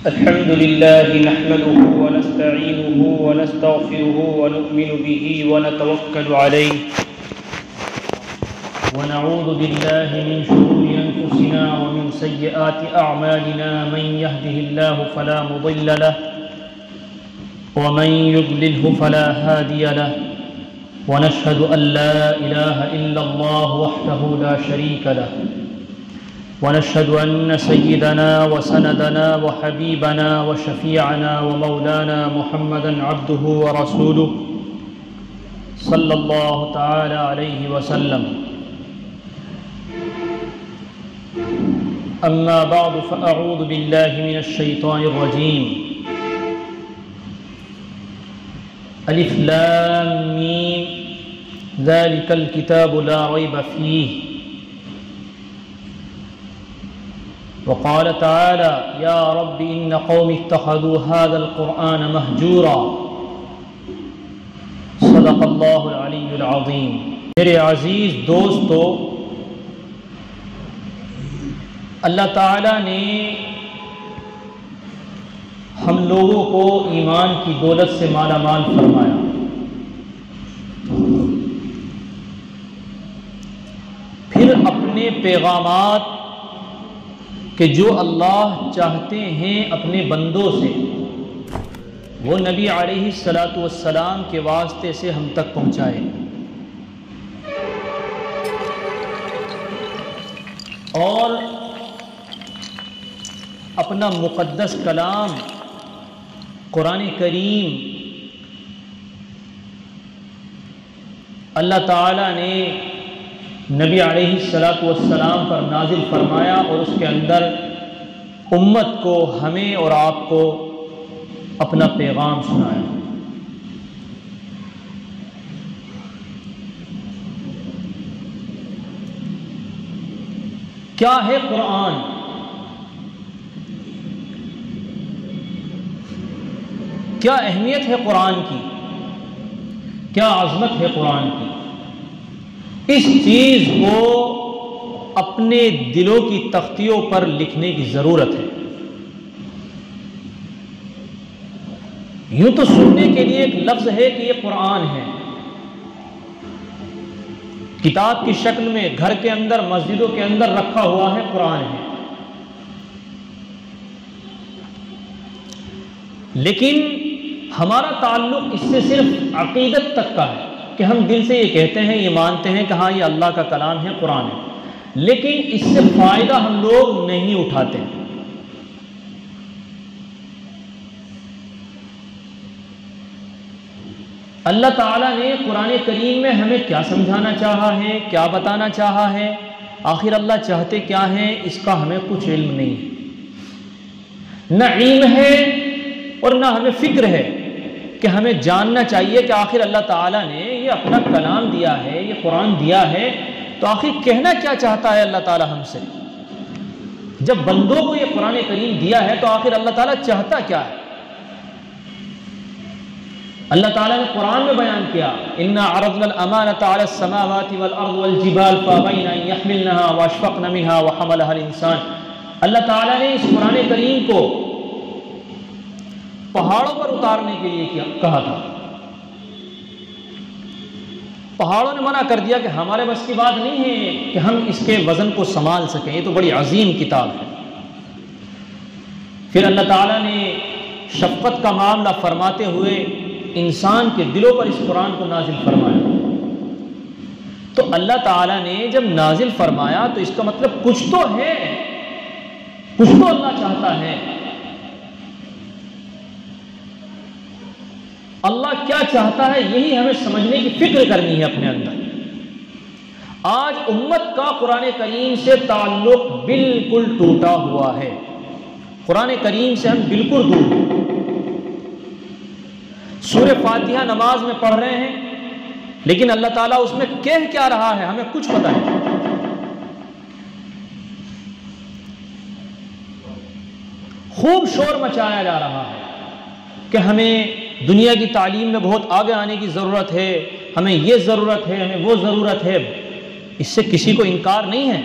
الحمد لله نحمده ونستعينه ونستغفره ونؤمن به ونتوكل عليه ونعوذ بالله من شرور أنفسنا ومن سيئات أعمالنا من يهده الله فلا مضل له ومن يضلله فلا هادي له ونشهد أن لا إله إلا الله وحده لا شريك له ونشهد أن سيدنا وسندنا وحبيبنا وشفيعنا ومولانا محمدا عبده ورسوله صلى الله تعالى عليه وسلم. أما بعد فأعوذ بالله من الشيطان الرجيم. ألف لام ميم ذلك الكتاب لا ريب فيه. وقال تعالى يا رب إن قوم اتخذوا هذا القرآن مهجورا. صدق اللہ العلی العظیم. میرے عزیز دوستو، اللہ تعالیٰ نے ہم لوگوں کو ایمان کی دولت سے مالا مال فرمایا. پھر اپنے پیغامات کہ جو اللہ چاہتے ہیں اپنے بندوں سے وہ نبی علیہ الصلاۃ والسلام کے واسطے سے ہم تک پہنچائے، اور اپنا مقدس کلام قرآن کریم اللہ تعالیٰ نے نبی علیہ الصلاۃ والسلام پر نازل فرمایا، اور اس کے اندر امت کو، ہمیں اور آپ کو اپنا پیغام سنایا. کیا ہے قرآن؟ کیا اہمیت ہے قرآن کی؟ کیا عظمت ہے قرآن کی؟ اس چیز کو اپنے دلوں کی تختیوں پر لکھنے کی ضرورت ہے. یوں تو سننے کے لیے ایک لفظ ہے کہ یہ قرآن ہے، کتاب کی شکل میں گھر کے اندر، مسجدوں کے اندر رکھا ہوا ہے، قرآن ہے. لیکن ہمارا تعلق اس سے صرف عقیدت تک کا ہے کہ ہم دل سے یہ کہتے ہیں، یہ مانتے ہیں کہ ہاں یہ اللہ کا کلام ہے، قرآن ہے، لیکن اس سے فائدہ ہم لوگ نہیں اٹھاتے. اللہ تعالیٰ نے قرآن کریم میں ہمیں کیا سمجھانا چاہا ہے، کیا بتانا چاہا ہے، آخر اللہ چاہتے کیا ہیں، اس کا ہمیں کچھ علم نہیں ہے. نہ علم ہے اور نہ ہمیں فکر ہے کہ ہمیں جاننا چاہیے کہ آخر اللہ تعالیٰ نے یہ اپنا کلام دیا ہے، یہ قرآن دیا ہے، تو آخر کہنا کیا چاہتا ہے اللہ تعالیٰ ہم سے. جب بندوں کو یہ قرآن کریم دیا ہے تو آخر اللہ تعالیٰ چاہتا کیا ہے. اللہ تعالیٰ نے قرآن میں بیان کیا، اِنَّا عَرَضْنَا الْأَمَانَةَ عَلَى السَّمَاوَاتِ وَالْأَرْضِ وَالْجِبَالِ فَأَبَيْنَ أَن يَحْمِلْنَهَا وَأَشْفَقْنَ مِنْهَا وَحَمَلَهَا الْإِنسَانُ. اللہ تعالیٰ نے اس قرآن کریم کو پہاڑوں پر اتارنے کے لیے کہا تھا. پہاڑوں نے منع کر دیا کہ ہمارے بس کی بات نہیں ہے کہ ہم اس کے وزن کو سنبھال سکیں، یہ تو بڑی عظیم کتاب ہے. پھر اللہ تعالیٰ نے شفقت کا معاملہ فرماتے ہوئے انسان کے دلوں پر اس قرآن کو نازل فرمایا. تو اللہ تعالیٰ نے جب نازل فرمایا تو اس کا مطلب کچھ تو ہے، کچھ تو اللہ چاہتا ہے. اللہ کیا چاہتا ہے یہی ہمیں سمجھنے کی فکر کرنی ہے اپنے اندر. آج امت کا قرآن کریم سے تعلق بالکل ٹوٹا ہوا ہے. قرآن کریم سے ہم بالکل دور ہیں. سورہ فاتحہ نماز میں پڑھ رہے ہیں، لیکن اللہ تعالیٰ اس میں کہہ کیا رہا ہے ہمیں کچھ پتہ نہیں. خوب شور مچایا جا رہا ہے کہ ہمیں دنیا کی تعلیم میں بہت آگے آنے کی ضرورت ہے، ہمیں یہ ضرورت ہے، ہمیں وہ ضرورت ہے. اس سے کسی کو انکار نہیں ہے.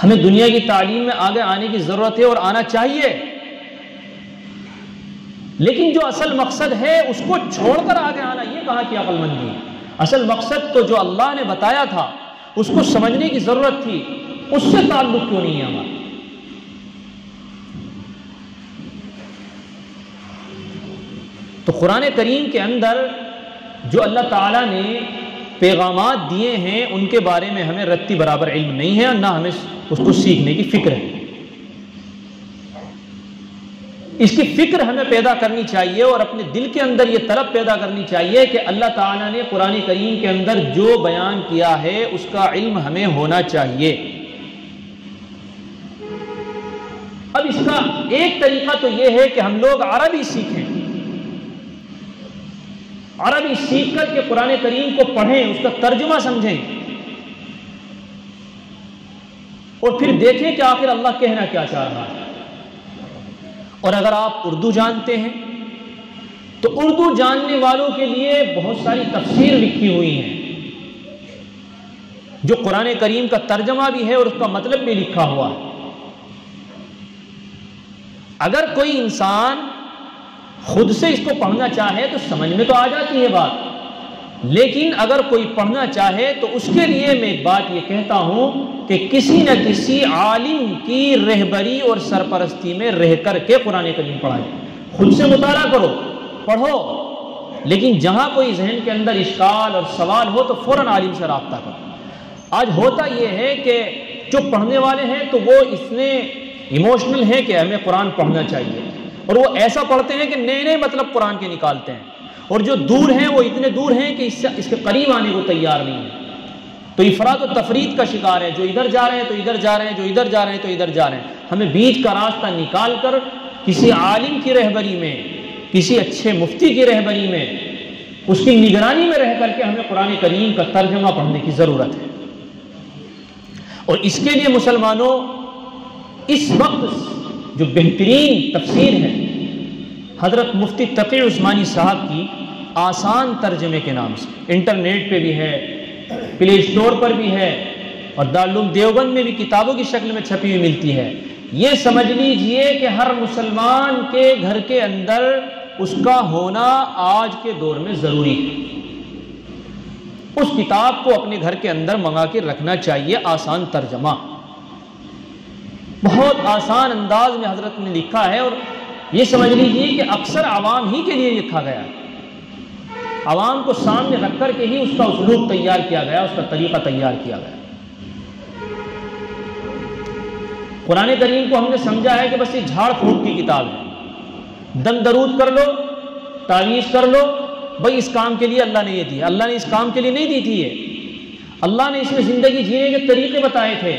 ہمیں دنیا کی تعلیم میں آگے آنے کی ضرورت ہے اور آنا چاہیے، لیکن جو اصل مقصد ہے اس کو چھوڑ کر آگے آنا، یہ کہاں کی عقل مندی ہے؟ اصل مقصد تو جو اللہ نے بتایا تھا اس کو سمجھنے کی ضرورت تھی، اس سے تعلق کیوں نہیں ہے ہمارا؟ تو قرآن کریم کے اندر جو اللہ تعالیٰ نے پیغامات دیے ہیں ان کے بارے میں ہمیں رتی برابر علم نہیں ہے، اور نہ ہمیں اس کو سیکھنے کی فکر ہے۔ اس کی فکر ہمیں پیدا کرنی چاہیے اور اپنے دل کے اندر یہ طلب پیدا کرنی چاہیے کہ اللہ تعالیٰ نے قرآن کریم کے اندر جو بیان کیا ہے اس کا علم ہمیں ہونا چاہیے۔ اب اس کا ایک طریقہ تو یہ ہے کہ ہم لوگ عربی سیکھیں، عربی سیکھ کر کے قرآن کریم کو پڑھیں، اس کا ترجمہ سمجھیں، اور پھر دیکھیں کہ آخر اللہ کہنا کیا چاہ رہا ہے۔ اور اگر آپ اردو جانتے ہیں تو اردو جاننے والوں کے لیے بہت ساری تفسیر لکھی ہوئی ہیں، جو قرآن کریم کا ترجمہ بھی ہے اور اس کا مطلب بھی لکھا ہوا ہے۔ اگر کوئی انسان خود سے اس کو پڑھنا چاہے تو سمجھ میں تو آ جاتی ہے بات، لیکن اگر کوئی پڑھنا چاہے تو اس کے لیے میں ایک بات یہ کہتا ہوں کہ کسی نہ کسی عالم کی رہبری اور سرپرستی میں رہ کر کے قرآن کریم پڑھائیں۔ خود سے مطالعہ کرو، پڑھو، لیکن جہاں کوئی ذہن کے اندر اشکال اور سوال ہو تو فوراً عالم سے رابطہ کرو۔ آج ہوتا یہ ہے کہ جو پڑھنے والے ہیں تو وہ اتنے ایموشنل ہیں کہ ہمیں قرآن پڑھنا چاہیے، اور وہ ایسا پڑھتے ہیں کہ نئے نئے مطلب قرآن کے نکالتے ہیں، اور جو دور ہیں وہ اتنے دور ہیں کہ اس کے قریب آنے کو تیار نہیں ہیں۔ تو افراط و تفرید کا شکار ہے، جو ادھر جا رہے ہیں تو ادھر جا رہے ہیں، جو ادھر جا رہے ہیں تو ادھر جا رہے ہیں۔ ہمیں بیچ کا راستہ نکال کر کسی عالم کی رہبری میں، کسی اچھے مفتی کی رہبری میں، اس کی نگرانی میں رہ کر کے ہمیں قرآن کریم کا ترجمہ پڑھنے کی ضرورت ہے۔ اور اس کے لیے مسلمانوں اس وقت جو بہترین تفسیر ہے حضرت مفتی تقی عثمانی صاحب کی آسان ترجمے کے نام سے، انٹرنیٹ پہ بھی ہے، پلے اسٹور پر بھی ہے، اور دارالعلوم دیوبند میں بھی کتابوں کی شکل میں چھپی ہوئی ملتی ہے۔ یہ سمجھ لیجئے کہ ہر مسلمان کے گھر کے اندر اس کا ہونا آج کے دور میں ضروری ہے۔ اس کتاب کو اپنے گھر کے اندر منگا کے رکھنا چاہیے، آسان ترجمہ، بہت آسان انداز میں حضرت نے لکھا ہے، اور یہ سمجھ لیجئے کہ اکثر عوام ہی کے لیے لکھا گیا ہے۔ عوام کو سامنے رکھ کر کے ہی اس کا اسلوب تیار کیا گیا، اس کا طریقہ تیار کیا گیا۔ قرآن کریم کو ہم نے سمجھا ہے کہ بس یہ جھاڑ پھونک کی کتاب ہے، دم درود کر لو، تعویذ کر لو، بھائی اس کام کے لیے اللہ نے یہ دیا۔ اللہ نے اس کام کے لیے نہیں دی تھی یہ، اللہ نے اس میں زندگی جینے کے طریقے بتائے تھے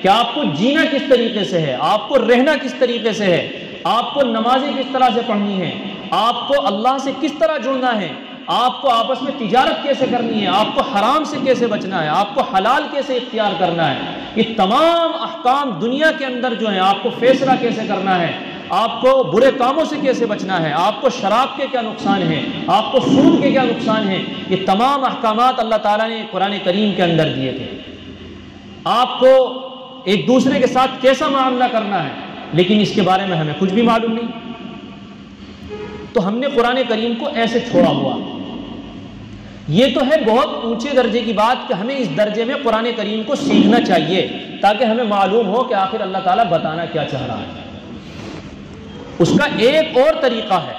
کہ آپ کو جینا کس طریقے سے ہے، آپ کو رہنا کس طریقے سے ہے، آپ کو نمازیں کس طرح سے پڑھنی ہیں، آپ کو اللہ سے کس طرح جڑنا ہے، آپ کو آپس میں تجارت کیسے کرنی ہے، آپ کو حرام سے کیسے بچنا ہے، آپ کو حلال کیسے اختیار کرنا ہے۔ یہ تمام احکام دنیا کے اندر جو ہیں، آپ کو فیصلہ کیسے کرنا ہے، آپ کو برے کاموں سے کیسے بچنا ہے، آپ کو شراب کے کیا نقصان ہیں، آپ کو سود کے کیا نقصان ہیں، یہ تمام احکامات اللہ تعالیٰ نے قرآن کریم کے اندر دیے تھے۔ آپ کو ایک دوسرے کے ساتھ کیسا معاملہ کرنا ہے، لیکن اس کے بارے میں ہمیں کچھ بھی معلوم نہیں۔ تو ہم نے قرآن کریم کو ایسے چھوڑا ہوا۔ یہ تو ہے بہت اونچے درجے کی بات کہ ہمیں اس درجے میں قرآن کریم کو سیکھنا چاہیے، تاکہ ہمیں معلوم ہو کہ آخر اللہ تعالیٰ بتانا کیا چاہ رہا ہے۔ اس کا ایک اور طریقہ ہے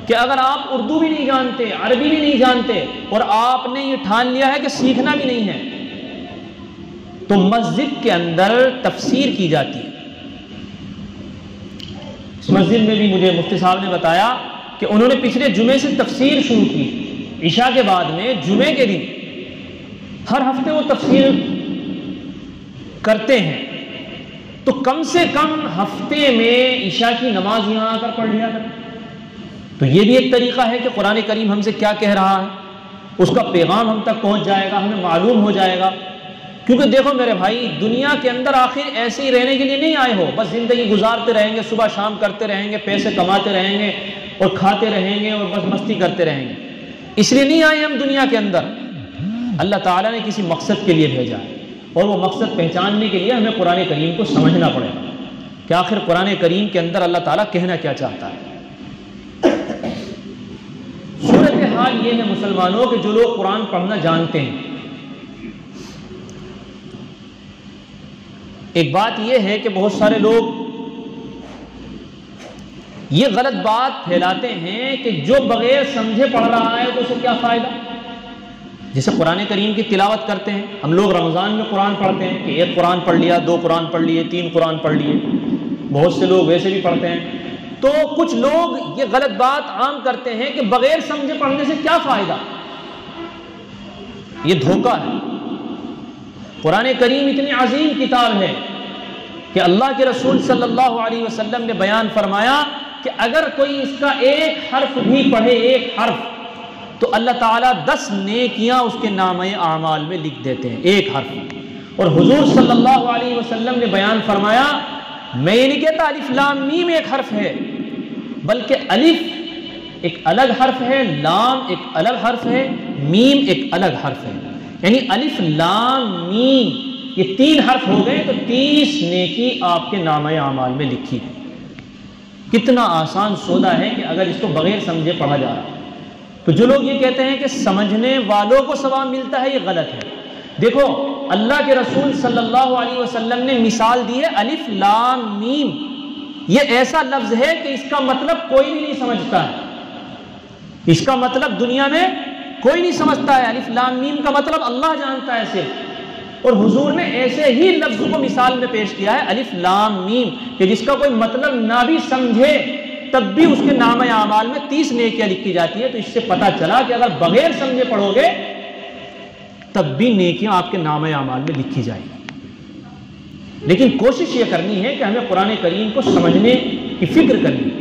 کہ اگر آپ اردو بھی نہیں جانتے، عربی بھی نہیں جانتے، اور آپ نے یہ ٹھان لیا ہے کہ سیکھنا بھی نہیں ہے، تو مسجد کے اندر تفسیر کی جاتی ہے۔ اس مسجد میں بھی مجھے مفتی صاحب نے بتایا کہ انہوں نے پچھلے جمعے سے تفسیر شروع کی، عشاء کے بعد میں جمعے کے دن ہر ہفتے وہ تفسیر کرتے ہیں، تو کم سے کم ہفتے میں عشاء کی نماز یہاں آ کر پڑھ لیا کریں۔ تو یہ بھی ایک طریقہ ہے کہ قرآن کریم ہم سے کیا کہہ رہا ہے، اس کا پیغام ہم تک پہنچ جائے گا، ہمیں معلوم ہو جائے گا۔ کیونکہ دیکھو میرے بھائی، دنیا کے اندر آخر ایسے ہی رہنے کے لیے نہیں آئے ہو، بس زندگی گزارتے رہیں گے، صبح شام کرتے رہیں گے، پیسے کماتے رہیں گے اور کھاتے رہیں گے اور بس مستی کرتے رہیں گے۔ اس لیے نہیں آئے ہم دنیا کے اندر، اللہ تعالیٰ نے کسی مقصد کے لیے بھیجا ہے، اور وہ مقصد پہچاننے کے لیے ہمیں قرآن کریم کو سمجھنا پڑے گا کہ آخر قرآن کریم کے اندر اللہ تعالیٰ کہنا کیا چاہتا ہے۔ صورتحال یہ ہے مسلمانوں کہ جو لوگ قرآن پڑھنا جانتے ہیں، ایک بات یہ ہے کہ بہت سارے لوگ یہ غلط بات پھیلاتے ہیں کہ جو بغیر سمجھے پڑھ رہا ہے تو اسے کیا فائدہ۔ جیسے قرآن کریم کی تلاوت کرتے ہیں، ہم لوگ رمضان میں قرآن پڑھتے ہیں کہ ایک قرآن پڑھ لیا، 2 قرآن پڑھ لیے، 3 قرآن پڑھ لیے، بہت سے لوگ ویسے بھی پڑھتے ہیں۔ تو کچھ لوگ یہ غلط بات عام کرتے ہیں کہ بغیر سمجھے پڑھنے سے کیا فائدہ، یہ دھوکہ ہے۔ قرآن کریم اتنی عظیم کتاب ہے کہ اللہ کے رسول صلی اللہ علیہ وسلم نے بیان فرمایا کہ اگر کوئی اس کا ایک حرف بھی پڑھے، ایک حرف، تو اللہ تعالیٰ 10 نیکیاں اس کے نامہ اعمال میں لکھ دیتے ہیں، ایک حرف۔ اور حضور صلی اللہ علیہ وسلم نے بیان فرمایا، میں یہ نہیں کہتا الف لام میم ایک حرف ہے، بلکہ الف ایک الگ حرف ہے، لام ایک الگ حرف ہے، میم ایک الگ حرف ہے، یعنی الف لام میم یہ 3 حرف ہو گئے تو 30 نیکی آپ کے نامہ اعمال میں لکھی ہے۔ کتنا آسان سودا ہے کہ اگر اس کو بغیر سمجھے پڑھا جا رہا ہے۔ تو جو لوگ یہ کہتے ہیں کہ سمجھنے والوں کو ثواب ملتا ہے، یہ غلط ہے۔ دیکھو اللہ کے رسول صلی اللہ علیہ وسلم نے مثال دی ہے، الف لام میم یہ ایسا لفظ ہے کہ اس کا مطلب کوئی بھی نہیں سمجھتا ہے، اس کا مطلب دنیا میں کوئی نہیں سمجھتا ہے۔ الف لام میم کا مطلب اللہ جانتا ہے صرف، اور حضور نے ایسے ہی لفظ کو مثال میں پیش کیا ہے، الف لام میم، کہ جس کا کوئی مطلب نہ بھی سمجھے تب بھی اس کے نامہ اعمال میں 30 نیکیاں لکھی جاتی ہے۔ تو اس سے پتہ چلا کہ اگر بغیر سمجھے پڑھو گے تب بھی نیکیاں آپ کے نامہ اعمال میں لکھی جائیں گی۔ لیکن کوشش یہ کرنی ہے کہ ہمیں قرآن کریم کو سمجھنے کی فکر کرنی ہے۔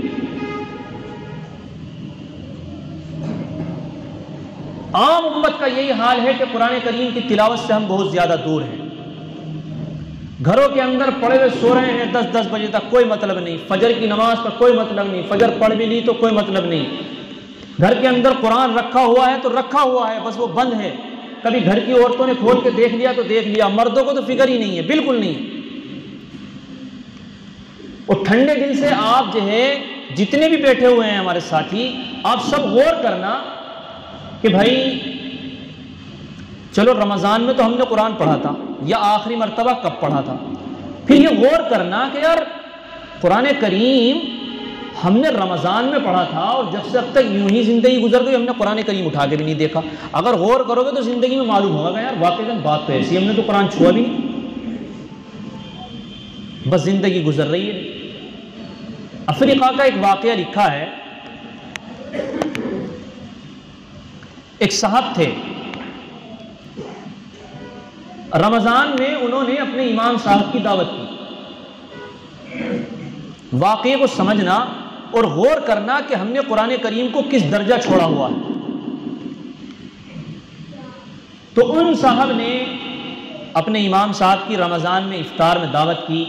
عام امت کا یہی حال ہے کہ قرآن کریم کی تلاوت سے ہم بہت زیادہ دور ہیں، گھروں کے اندر پڑے ہوئے سو رہے ہیں 10 بجے تک، کوئی مطلب نہیں، فجر کی نماز کا کوئی مطلب نہیں، فجر پڑھ بھی لی تو کوئی مطلب نہیں، گھر کے اندر قرآن رکھا ہوا ہے تو رکھا ہوا ہے، بس وہ بند ہے، کبھی گھر کی عورتوں نے کھول کے دیکھ لیا تو دیکھ لیا، مردوں کو تو فکر ہی نہیں ہے، بالکل نہیں۔ اور ٹھنڈے دل سے آپ جو ہے جتنے بھی بیٹھے ہوئے ہیں ہمارے ساتھی، آپ سب غور کرنا کہ بھائی چلو رمضان میں تو ہم نے قرآن پڑھا تھا، یا آخری مرتبہ کب پڑھا تھا، پھر یہ غور کرنا کہ یار قرآن کریم ہم نے رمضان میں پڑھا تھا اور جب سے اب تک یوں ہی زندگی گزر گئی، ہم نے قرآن کریم اٹھا کے بھی نہیں دیکھا۔ اگر غور کرو گے تو زندگی میں معلوم ہوگا کہ یار واقعی بات تو ایسی، ہم نے تو قرآن چھوا بھی نہیں، بس زندگی گزر رہی ہے۔ افریقہ کا ایک واقعہ لکھا ہے، ایک صاحب تھے، رمضان میں انہوں نے اپنے امام صاحب کی دعوت کی۔ واقعے کو سمجھنا اور غور کرنا کہ ہم نے قرآن کریم کو کس درجہ چھوڑا ہوا ہے۔ تو ان صاحب نے اپنے امام صاحب کی رمضان میں افطار میں دعوت کی،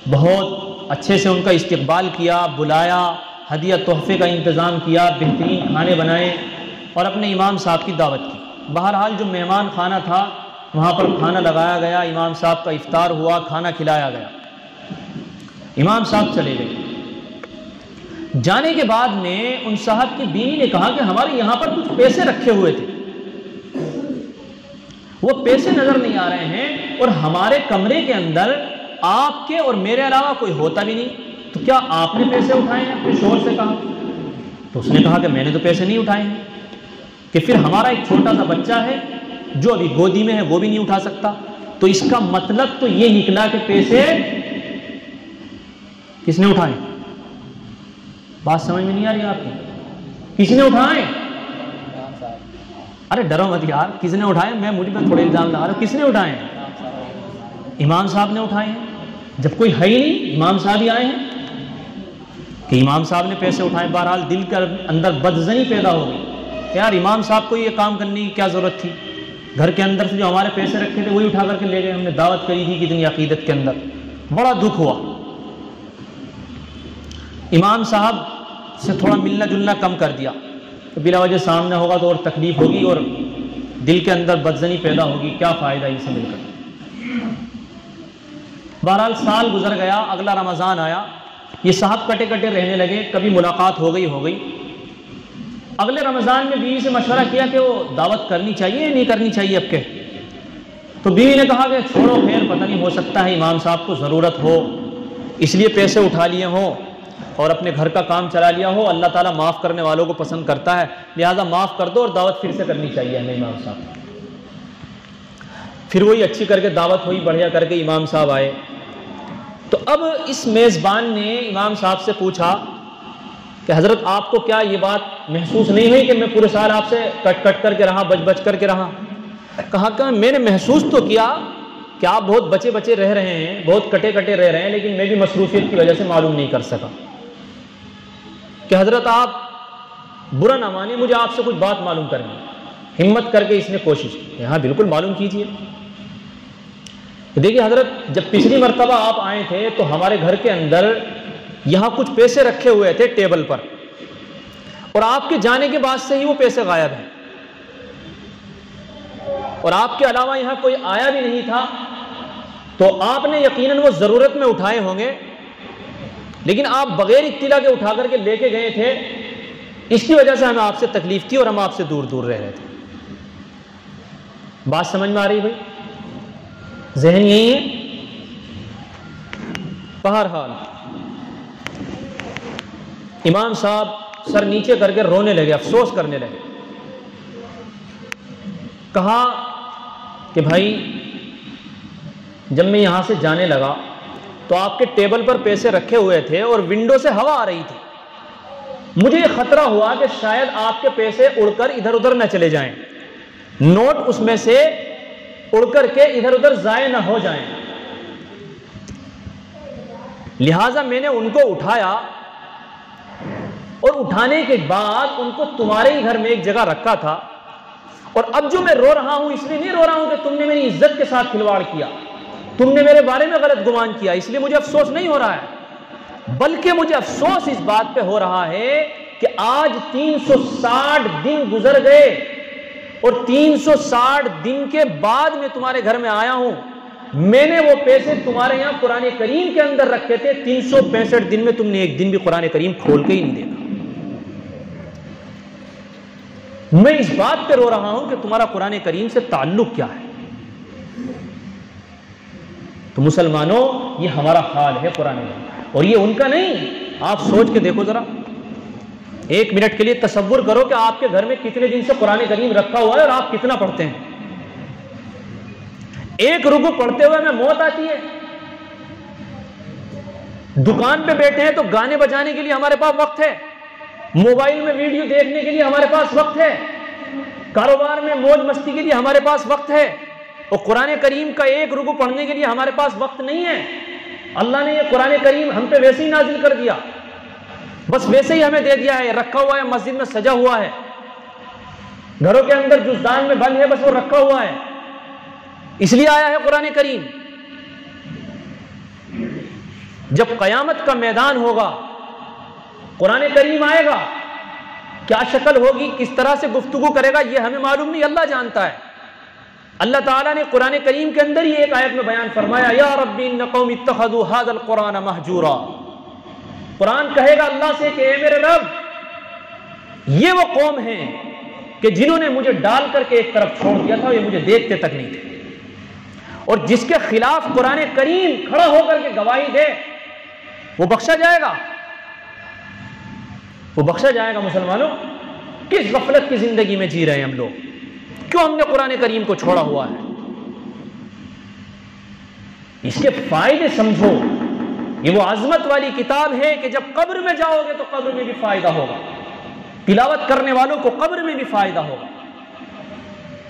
بہت اچھے سے ان کا استقبال کیا، بلایا، ہدیہ تحفے کا انتظام کیا، بہترین کھانے بنائے اور اپنے امام صاحب کی دعوت کی۔ بہرحال جو مہمان خانہ تھا وہاں پر کھانا لگایا گیا، امام صاحب کا افطار ہوا، کھانا کھلایا گیا، امام صاحب چلے گئے۔ جانے کے بعد میں ان صاحب کی بیوی نے کہا کہ ہمارے یہاں پر کچھ پیسے رکھے ہوئے تھے، وہ پیسے نظر نہیں آ رہے ہیں، اور ہمارے کمرے کے اندر آپ کے اور میرے علاوہ کوئی ہوتا بھی نہیں، تو کیا آپ نے پیسے اٹھائے ہیں؟ اپنے شوہر سے کہا، تو اس نے کہا کہ میں نے تو پیسے نہیں اٹھائے ہیں، کہ پھر ہمارا ایک چھوٹا سا بچہ ہے جو ابھی گودی میں ہے، وہ بھی نہیں اٹھا سکتا، تو اس کا مطلب تو یہ نکلا کہ پیسے کس نے اٹھائے؟ بات سمجھ میں نہیں آ رہی آپ کی؟ کس نے اٹھائے؟ ارے ڈرو مت یار، کس نے اٹھائے؟ میں مجھ پہ تھوڑے الزام لگا رہا ہوں، کس نے اٹھائے ہیں؟ امام صاحب نے اٹھائے ہیں، جب کوئی ہے ہی نہیں، امام صاحب ہی آئے ہیں کہ امام صاحب نے پیسے اٹھائے۔ بہرحال دل کے اندر بدظنی پیدا ہو گئی کہ یار امام صاحب کو یہ کام کرنے کی کیا ضرورت تھی، گھر کے اندر سے جو ہمارے پیسے رکھے تھے وہی اٹھا کر کے لے گئے، ہم نے دعوت کری تھی کتنی عقیدت کے اندر۔ بڑا دکھ ہوا، امام صاحب سے تھوڑا ملنا جلنا کم کر دیا، تو بلا وجہ سامنے ہوگا تو اور تکلیف ہوگی اور دل کے اندر بدظنی پیدا ہوگی، کیا فائدہ ان سے مل کر۔ بہرحال سال گزر گیا، اگلا رمضان آیا، یہ صاحب کٹے کٹے رہنے لگے، کبھی ملاقات ہو گئی، اگلے رمضان میں بیوی سے مشورہ کیا کہ وہ دعوت کرنی چاہیے یا نہیں کرنی چاہیے اب کے؟ تو بیوی نے کہا کہ چھوڑو خیر، پتہ نہیں ہو سکتا ہے امام صاحب کو ضرورت ہو اس لیے پیسے اٹھا لیے ہوں اور اپنے گھر کا کام چلا لیا ہو، اللہ تعالیٰ معاف کرنے والوں کو پسند کرتا ہے، لہٰذا معاف کر دو اور دعوت پھر سے کرنی چاہیے ہمیں امام صاحب۔ پھر وہی اچھی کر کے دعوت ہوئی، بڑھیا کر کے امام صاحب آئے۔ تو اب اس میزبان نے امام صاحب سے پوچھا کہ حضرت آپ کو کیا یہ بات محسوس نہیں ہوئی کہ میں پورے سال آپ سے کٹ کٹ کر کے رہا، بچ بچ کر کے رہا؟ کہا کہ میں نے محسوس تو کیا کہ آپ بہت بچے بچے رہ رہے ہیں، بہت کٹے کٹے رہ رہے ہیں، لیکن میں بھی مصروفیت کی وجہ سے معلوم نہیں کر سکا۔ کہ حضرت آپ برا نہ مانیں، مجھے آپ سے کچھ بات معلوم کرنی۔ ہمت کر کے اس نے کوشش کی، ہاں بالکل معلوم کیجیے۔ دیکھیے حضرت، جب پچھلی مرتبہ آپ آئے تھے تو ہمارے گھر کے اندر یہاں کچھ پیسے رکھے ہوئے تھے ٹیبل پر، اور آپ کے جانے کے بعد سے ہی وہ پیسے غائب ہیں، اور آپ کے علاوہ یہاں کوئی آیا بھی نہیں تھا، تو آپ نے یقیناً وہ ضرورت میں اٹھائے ہوں گے، لیکن آپ بغیر اطلاع کے اٹھا کر کے لے کے گئے تھے، اس کی وجہ سے ہمیں آپ سے تکلیف تھی اور ہم آپ سے دور دور رہ رہے تھے۔ بات سمجھ میں آ رہی بھائی؟ ذہن یہی ہے؟ بہرحال امام صاحب سر نیچے کر کے رونے لگے، افسوس کرنے لگے۔ کہا کہ بھائی جب میں یہاں سے جانے لگا تو آپ کے ٹیبل پر پیسے رکھے ہوئے تھے اور ونڈو سے ہوا آ رہی تھی، مجھے یہ خطرہ ہوا کہ شاید آپ کے پیسے اڑ کر ادھر ادھر نہ چلے جائیں، نوٹ اس میں سے اڑ کر کے ادھر ادھر ضائع نہ ہو جائیں، لہٰذا میں نے ان کو اٹھایا اور اٹھانے کے بعد ان کو تمہارے ہی گھر میں ایک جگہ رکھا تھا، اور اب جو میں رو رہا ہوں اس لیے نہیں رو رہا ہوں کہ تم نے میری عزت کے ساتھ کھلواڑ کیا، تم نے میرے بارے میں غلط گمان کیا، اس لیے مجھے افسوس نہیں ہو رہا ہے، بلکہ مجھے افسوس اس بات پہ ہو رہا ہے کہ آج 360 دن گزر گئے اور 360 دن کے بعد میں تمہارے گھر میں آیا ہوں، میں نے وہ پیسے تمہارے یہاں قرآن کریم کے اندر رکھے تھے، 365 دن میں تم نے ایک دن بھی قرآن کریم کھول کے ہی نہیں دیکھا۔ میں اس بات پہ رو رہا ہوں کہ تمہارا قرآن کریم سے تعلق کیا ہے۔ تو مسلمانوں، یہ ہمارا حال ہے قرآن کریم، اور یہ ان کا نہیں۔ آپ سوچ کے دیکھو ذرا، ایک منٹ کے لیے تصور کرو کہ آپ کے گھر میں کتنے دن سے قرآن کریم رکھا ہوا ہے اور آپ کتنا پڑھتے ہیں۔ ایک رکوع پڑھتے ہوئے ہمیں موت آتی ہے، دکان پہ بیٹھے ہیں تو گانے بجانے کے لیے ہمارے پاس وقت ہے، موبائل میں ویڈیو دیکھنے کے لیے ہمارے پاس وقت ہے، کاروبار میں موج مستی کے لیے ہمارے پاس وقت ہے، اور قرآن کریم کا ایک رکوع پڑھنے کے لیے ہمارے پاس وقت نہیں ہے۔ اللہ نے یہ قرآن کریم ہم پہ ویسے ہی نازل کر دیا، بس ویسے ہی ہمیں دے دیا ہے، رکھا ہوا ہے، مسجد میں سجا ہوا ہے، گھروں کے اندر جزدان میں بند ہے، بس وہ رکھا ہوا ہے، اس لیے آیا ہے قرآن کریم۔ جب قیامت کا میدان ہوگا، قرآن کریم آئے گا، کیا شکل ہوگی، کس طرح سے گفتگو کرے گا، یہ ہمیں معلوم نہیں، اللہ جانتا ہے۔ اللہ تعالیٰ نے قرآن کریم کے اندر ہی ایک آیت میں بیان فرمایا، یا ربی ان قوم اتخذوا ھذا القرآن مہجورا۔ قرآن کہے گا اللہ سے کہ اے میرے رب، یہ وہ قوم ہیں کہ جنہوں نے مجھے ڈال کر کے ایک طرف چھوڑ دیا تھا، یہ مجھے دیکھتے تک نہیں تھے، اور جس کے خلاف قرآن کریم کھڑا ہو کر کے گواہی دے وہ بخشا جائے گا، وہ بخشا جائے گا۔ مسلمانوں، کس غفلت کی زندگی میں جی رہے ہیں ہم لوگ، کیوں ہم نے قرآن کریم کو چھوڑا ہوا ہے؟ اس کے فائدے سمجھو، یہ وہ عظمت والی کتاب ہے کہ جب قبر میں جاؤ گے تو قبر میں بھی فائدہ ہوگا، تلاوت کرنے والوں کو قبر میں بھی فائدہ ہوگا۔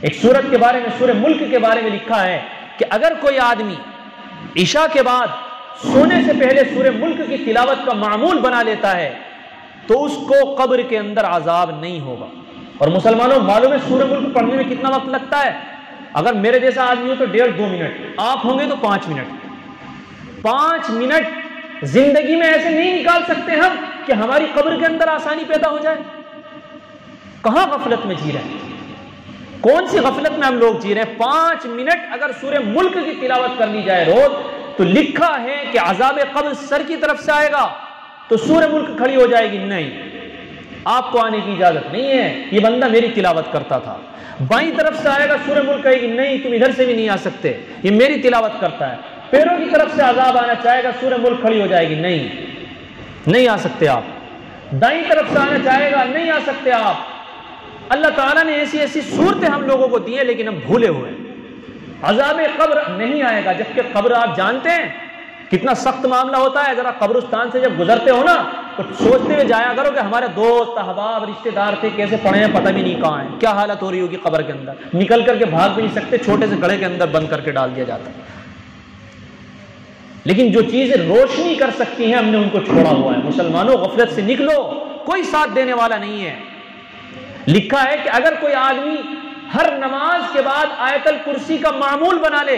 ایک سورت کے بارے میں، سورہ ملک کے بارے میں لکھا ہے کہ اگر کوئی آدمی عشاء کے بعد سونے سے پہلے سورہ ملک کی تلاوت کا معمول بنا لیتا ہے تو اس کو قبر کے اندر عذاب نہیں ہوگا۔ اور مسلمانوں، معلوم ہے سورہ ملک پڑھنے میں کتنا وقت لگتا ہے؟ اگر میرے جیسا آدمی ہو تو 1.5-2 منٹ، آپ ہوں گے تو 5 منٹ۔ 5 منٹ زندگی میں ایسے نہیں نکال سکتے ہم کہ ہماری قبر کے اندر آسانی پیدا ہو جائے۔ کہاں غفلت میں جی رہے ہیں، کون سی غفلت میں ہم لوگ جی رہے ہیں؟ 5 منٹ اگر سورہ ملک کی تلاوت کر لی جائے روز، تو لکھا ہے کہ عذاب قبر سر کی طرف سے آئے گا تو سورہ ملک کھڑی ہو جائے گی؟ نہیں، آپ کو آنے کی اجازت نہیں ہے، یہ بندہ میری تلاوت کرتا تھا۔ بائیں طرف سے آئے گا سورہ ملک کہے گی نہیں تم ادھر سے بھی نہیں آ سکتے، یہ میری تلاوت کرتا ہے۔ پیروں کی طرف سے عذاب آنا چاہے گا سورہ ملک کھڑی ہو جائے گی نہیں آ سکتے آپ۔ دائیں طرف سے آنا چاہے گا نہیں آ سکتے آپ۔ اللہ تعالیٰ نے ایسی ایسی صورتیں ہم لوگوں کو دی ہیں لیکن ہم بھولے ہوئے ہیں۔ عذاب قبر نہیں آئے گا، جبکہ قبر آپ جانتے ہیں کتنا سخت معاملہ ہوتا ہے۔ ذرا قبرستان سے جب گزرتے ہو نا تو سوچتے ہوئے جایا کرو کہ ہمارے دوست احباب رشتے دار تھے، کیسے پڑے ہیں پتہ بھی نہیں کہاں ہیں، کیا حالت ہو رہی ہوگی قبر کے اندر، نکل کر کے بھاگ بھی نہیں سکتے، چھوٹے سے گڑھے کے اندر بند کر کے ڈال دیا جاتا ہے۔ لیکن جو چیزیں روشنی کر سکتی ہیں ہم نے ان کو چھوڑا ہوا ہے۔ مسلمانوں غفلت سے نکلو، کوئی ساتھ دینے والا نہیں ہے۔ لکھا ہے کہ اگر کوئی آدمی ہر نماز کے بعد آیت الکرسی کا معمول بنا لے،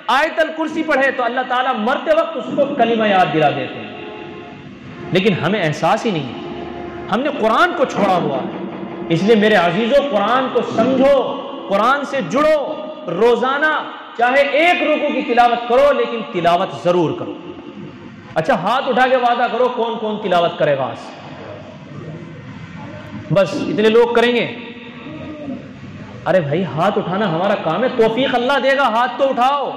آیت الکرسی پڑھے، تو اللہ تعالیٰ مرتے وقت اس کو کلمہ یاد دلا دیتے ہیں۔ لیکن ہمیں احساس ہی نہیں ہے، ہم نے قرآن کو چھوڑا ہوا ہے۔ اس لیے میرے عزیزوں قرآن کو سمجھو، قرآن سے جڑو، روزانہ چاہے ایک رکوع کی تلاوت کرو لیکن تلاوت ضرور کرو۔ اچھا ہاتھ اٹھا کے وعدہ کرو کون کون تلاوت کرے گا آج؟ بس اتنے لوگ کریں گے؟ ارے بھائی ہاتھ اٹھانا ہمارا کام ہے، توفیق اللہ دے گا، ہاتھ تو اٹھاؤ۔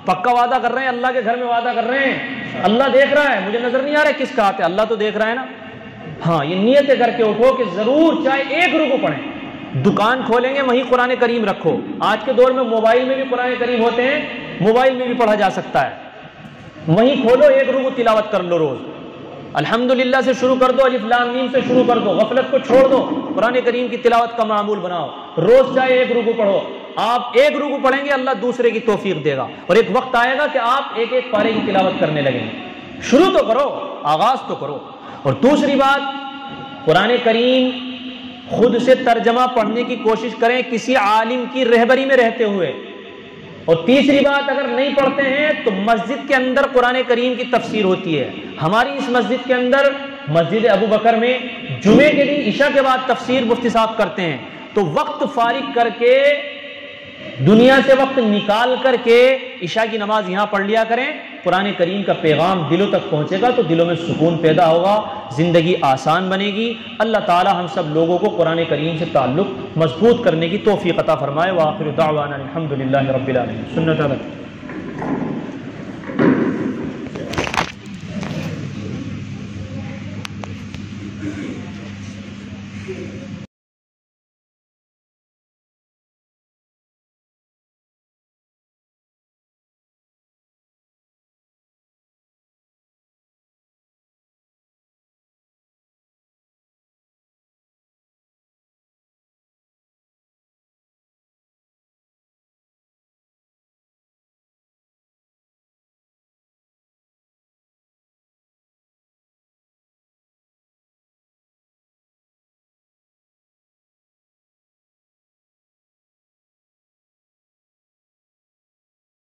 پکا وعدہ کر رہے ہیں، اللہ کے گھر میں وعدہ کر رہے ہیں، اللہ دیکھ رہا ہے، مجھے نظر نہیں آ رہا ہے کس کا ہاتھ ہے، اللہ تو دیکھ رہا ہے نا۔ ہاں یہ نیتیں کر کے اٹھو کہ ضرور چاہے ایک رکوع پڑھیں۔ دکان کھولیں گے وہیں قرآن کریم رکھو۔ آج کے دور میں موبائل میں بھی قرآن کریم ہوتے ہیں، موبائل میں بھی پڑھا جا سکتا ہے، وہیں کھولو ایک رکوع تلاوت کر لو روز۔ الحمدللہ سے شروع کر دو، الف لام میم سے شروع کر دو، غفلت کو چھوڑ دو، قرآن کریم کی تلاوت کا معمول بناؤ، روز چاہے ایک رکوع پڑھو۔ آپ ایک رکوع پڑھیں گے اللہ دوسرے کی توفیق دے گا، اور ایک وقت آئے گا کہ آپ ایک ایک پارے کی تلاوت کرنے لگیں گے۔ شروع تو کرو، آغاز تو کرو۔ اور دوسری بات، قرآن کریم خود سے ترجمہ پڑھنے کی کوشش کریں کسی عالم کی رہبری میں رہتے ہوئے۔ اور تیسری بات، اگر نہیں پڑھتے ہیں تو مسجد کے اندر قرآن کریم کی تفسیر ہوتی ہے۔ ہماری اس مسجد کے اندر، مسجد ابو بکر میں، جمعے کے دن عشاء کے بعد تفسیر مفتی صاحب کرتے ہیں، تو وقت فارغ کر کے، دنیا سے وقت نکال کر کے عشاء کی نماز یہاں پڑھ لیا کریں۔ قرآن کریم کا پیغام دلوں تک پہنچے گا تو دلوں میں سکون پیدا ہوگا، زندگی آسان بنے گی۔ اللہ تعالی ہم سب لوگوں کو قرآن کریم سے تعلق مضبوط کرنے کی توفیق عطا فرمائے۔ وآخر دعوانا الحمدللہ رب العالمین۔ سنت علیہ۔